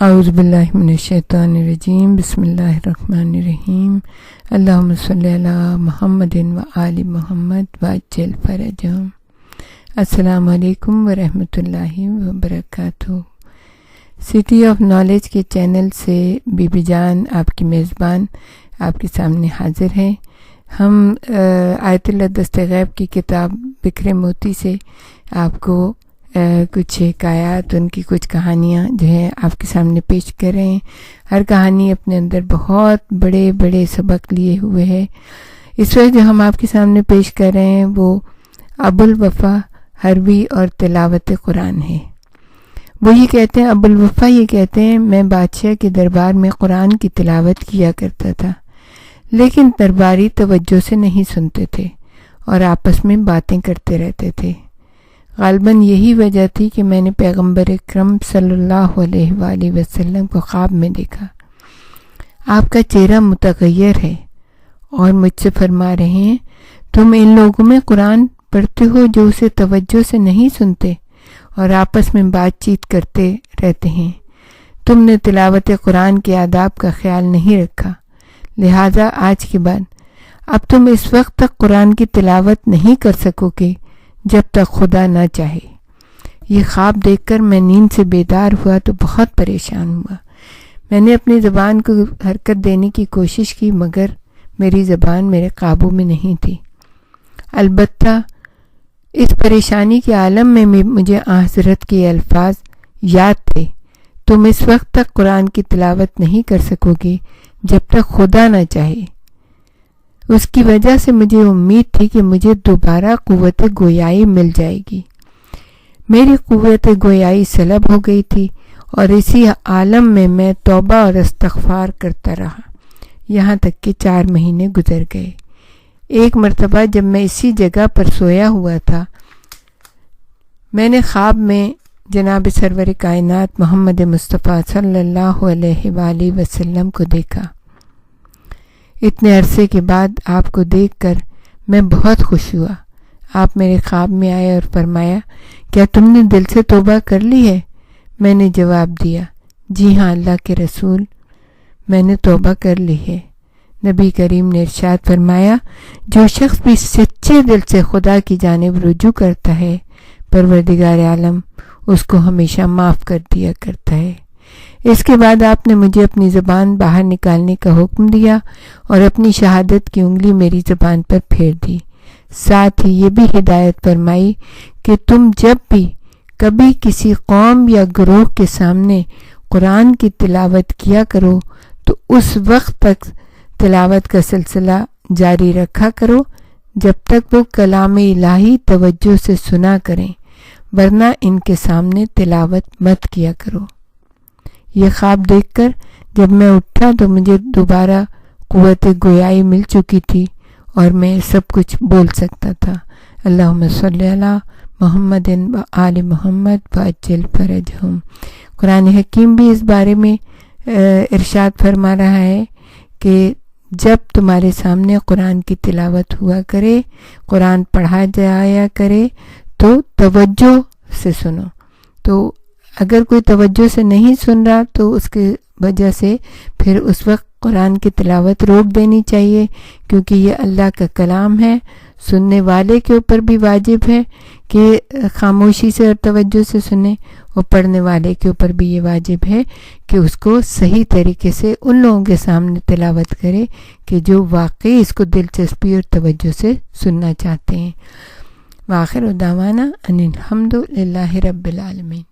اعوذ باللہ من الشیطان الرجیم بسم اللہ الرحمن الرحیم اللہم صلی علی محمد و آل محمد وعجل فرجہم۔ السلام علیکم ورحمۃ اللہ وبرکاتہ۔ سٹی آف نالج کے چینل سے بی بی جان آپ کی میزبان آپ کے سامنے حاضر ہیں۔ ہم آیت اللہ دست غیب کی کتاب بکھرے موتی سے آپ کو کچھ حکایات، ان کی کچھ کہانیاں جو ہیں آپ کے سامنے پیش کر رہے ہیں۔ ہر کہانی اپنے اندر بہت بڑے بڑے سبق لیے ہوئے ہے۔ اس وقت جو ہم آپ کے سامنے پیش کر رہے ہیں وہ ابو الوفا حربی اور تلاوت قرآن ہے۔ وہ یہ کہتے ہیں، ابو الوفا یہ کہتے ہیں، میں بادشاہ کے دربار میں قرآن کی تلاوت کیا کرتا تھا، لیکن درباری توجہ سے نہیں سنتے تھے اور آپس میں باتیں کرتے رہتے تھے۔ غالباً یہی وجہ تھی کہ میں نے پیغمبر اکرم صلی اللہ علیہ وآلہ وسلم کو خواب میں دیکھا۔ آپ کا چہرہ متغیر ہے اور مجھ سے فرما رہے ہیں، تم ان لوگوں میں قرآن پڑھتے ہو جو اسے توجہ سے نہیں سنتے اور آپس میں بات چیت کرتے رہتے ہیں۔ تم نے تلاوت قرآن کے آداب کا خیال نہیں رکھا، لہٰذا آج کے بعد اب تم اس وقت تک قرآن کی تلاوت نہیں کر سکو گے جب تک خدا نہ چاہے۔ یہ خواب دیکھ کر میں نیند سے بیدار ہوا تو بہت پریشان ہوا۔ میں نے اپنی زبان کو حرکت دینے کی کوشش کی، مگر میری زبان میرے قابو میں نہیں تھی۔ البتہ اس پریشانی کے عالم میں مجھے حضرت کے الفاظ یاد تھے، تم اس وقت تک قرآن کی تلاوت نہیں کر سکو گے جب تک خدا نہ چاہے۔ اس کی وجہ سے مجھے امید تھی کہ مجھے دوبارہ قوت گویائی مل جائے گی۔ میری قوت گویائی سلب ہو گئی تھی اور اسی عالم میں میں توبہ اور استغفار کرتا رہا، یہاں تک کہ 4 مہینے گزر گئے۔ ایک مرتبہ جب میں اسی جگہ پر سویا ہوا تھا، میں نے خواب میں جناب سرور کائنات محمد مصطفیٰ صلی اللہ علیہ وآلہ وسلم کو دیکھا۔ اتنے عرصے کے بعد آپ کو دیکھ کر میں بہت خوش ہوا۔ آپ میرے خواب میں آئے اور فرمایا، کیا تم نے دل سے توبہ کر لی ہے؟ میں نے جواب دیا، جی ہاں اللہ کے رسول، میں نے توبہ کر لی ہے۔ نبی کریم نے ارشاد فرمایا، جو شخص بھی سچے دل سے خدا کی جانب رجوع کرتا ہے، پروردگار عالم اس کو ہمیشہ معاف کر دیا کرتا ہے۔ اس کے بعد آپ نے مجھے اپنی زبان باہر نکالنے کا حکم دیا اور اپنی شہادت کی انگلی میری زبان پر پھیر دی۔ ساتھ ہی یہ بھی ہدایت فرمائی کہ تم جب بھی کبھی کسی قوم یا گروہ کے سامنے قرآن کی تلاوت کیا کرو تو اس وقت تک تلاوت کا سلسلہ جاری رکھا کرو جب تک وہ کلام الہی توجہ سے سنا کریں، ورنہ ان کے سامنے تلاوت مت کیا کرو۔ یہ خواب دیکھ کر جب میں اٹھا تو مجھے دوبارہ قوت گویائی مل چکی تھی اور میں سب کچھ بول سکتا تھا۔ اللہم صلی علی محمد و آل محمد وعجل فرجہم۔ قرآن حکیم بھی اس بارے میں ارشاد فرما رہا ہے کہ جب تمہارے سامنے قرآن کی تلاوت ہوا کرے، قرآن پڑھا جایا کرے تو توجہ سے سنو۔ تو اگر کوئی توجہ سے نہیں سن رہا تو اس کی وجہ سے پھر اس وقت قرآن کی تلاوت روک دینی چاہیے، کیونکہ یہ اللہ کا کلام ہے۔ سننے والے کے اوپر بھی واجب ہے کہ خاموشی سے اور توجہ سے سنیں، اور پڑھنے والے کے اوپر بھی یہ واجب ہے کہ اس کو صحیح طریقے سے ان لوگوں کے سامنے تلاوت کرے کہ جو واقعی اس کو دلچسپی اور توجہ سے سننا چاہتے ہیں۔ وآخر دعوانا ان الحمد للہ رب العالمین۔